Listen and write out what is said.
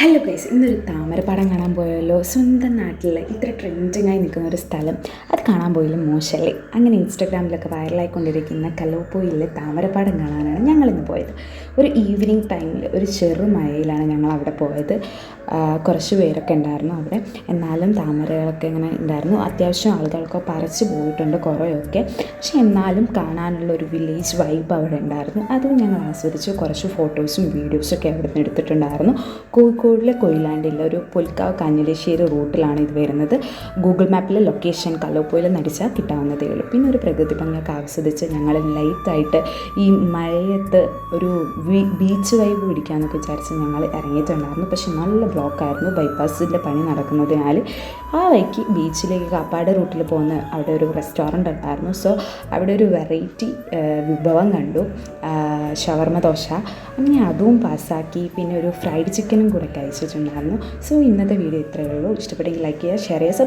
Hello guys, ഇന്നൊരു താമരപ്പാടം കാണാൻ പോയല്ലോ. സ്വന്തം നാട്ടിൽ ഇത്ര ട്രെൻഡിങ്ങായി നിൽക്കുന്ന ഒരു സ്ഥലം, അത് കാണാൻ പോയാലും മോശമല്ലേ? അങ്ങനെ ഇൻസ്റ്റാഗ്രാമിലൊക്കെ വൈറലായിക്കൊണ്ടിരിക്കുന്ന കലോപ്പോയിലെ താമരപ്പാടം കാണാനാണ് ഞങ്ങളിന്ന് പോയത്. ഒരു ഈവനിങ് ടൈമിൽ ഒരു ചെറുമഴയിലാണ് ഞങ്ങൾ അവിടെ പോയത്. കുറച്ച് പേരൊക്കെ ഉണ്ടായിരുന്നു അവിടെ. എന്നാലും താമരകളൊക്കെ ഇങ്ങനെ ഉണ്ടായിരുന്നു. അത്യാവശ്യം ആളുകൾക്ക് പറിച്ച് പോയിട്ടുണ്ട് കുറേയൊക്കെ. പക്ഷെ എന്നാലും കാണാനുള്ള ഒരു വില്ലേജ് വൈബ് അവിടെ ഉണ്ടായിരുന്നു. അതും ഞങ്ങൾ ആസ്വദിച്ചു. കുറച്ച് ഫോട്ടോസും വീഡിയോസൊക്കെ അവിടെ നിന്ന് എടുത്തിട്ടുണ്ടായിരുന്നു. കോഴിക്കോടിലെ കൊയിലാണ്ടിലെ ഒരു പുൽക്കാവ് കഞ്ഞിലശ്ശേരി റൂട്ടിലാണ് ഇത് വരുന്നത്. ഗൂഗിൾ മാപ്പിലെ ലൊക്കേഷൻ കലോപ്പോയിൽ നടിച്ചാൽ കിട്ടാവുന്നതേ ഉള്ളൂ. പിന്നെ ഒരു പ്രകൃതി ഭംഗിയൊക്കെ ആസ്വദിച്ച് ഞങ്ങൾ ലൈറ്റായിട്ട് ഈ മഴയത്ത് ഒരു ബീച്ച് വൈബ് പിടിക്കാമെന്നൊക്കെ വിചാരിച്ച് ഞങ്ങൾ ഇറങ്ങിയിട്ടുണ്ടായിരുന്നു. പക്ഷെ നല്ല ബ്ലോക്കായിരുന്നു. ബൈപ്പാസിൻ്റെ പണി നടക്കുന്നതിനാൽ ആ വഴിക്ക് ബീച്ചിലേക്ക് കാപ്പാട് റൂട്ടിൽ പോകുന്ന അവിടെ ഒരു റെസ്റ്റോറൻ്റ് ഉണ്ടായിരുന്നു. സോ അവിടെ ഒരു വെറൈറ്റി വിഭവം കണ്ടു, ഷവർമ ദോശ. അങ്ങനെ അതും പാസ്സാക്കി. പിന്നെ ഒരു ഫ്രൈഡ് ചിക്കനും കൂടെ കഴിച്ചിട്ടുണ്ടായിരുന്നു. സോ ഇന്നത്തെ വീഡിയോ ഇത്രയേ ഉള്ളൂ. ഇഷ്ടപ്പെട്ടെങ്കിൽ ലൈക്ക് ചെയ്യുക, ഷെയർ ചെയ്യുക,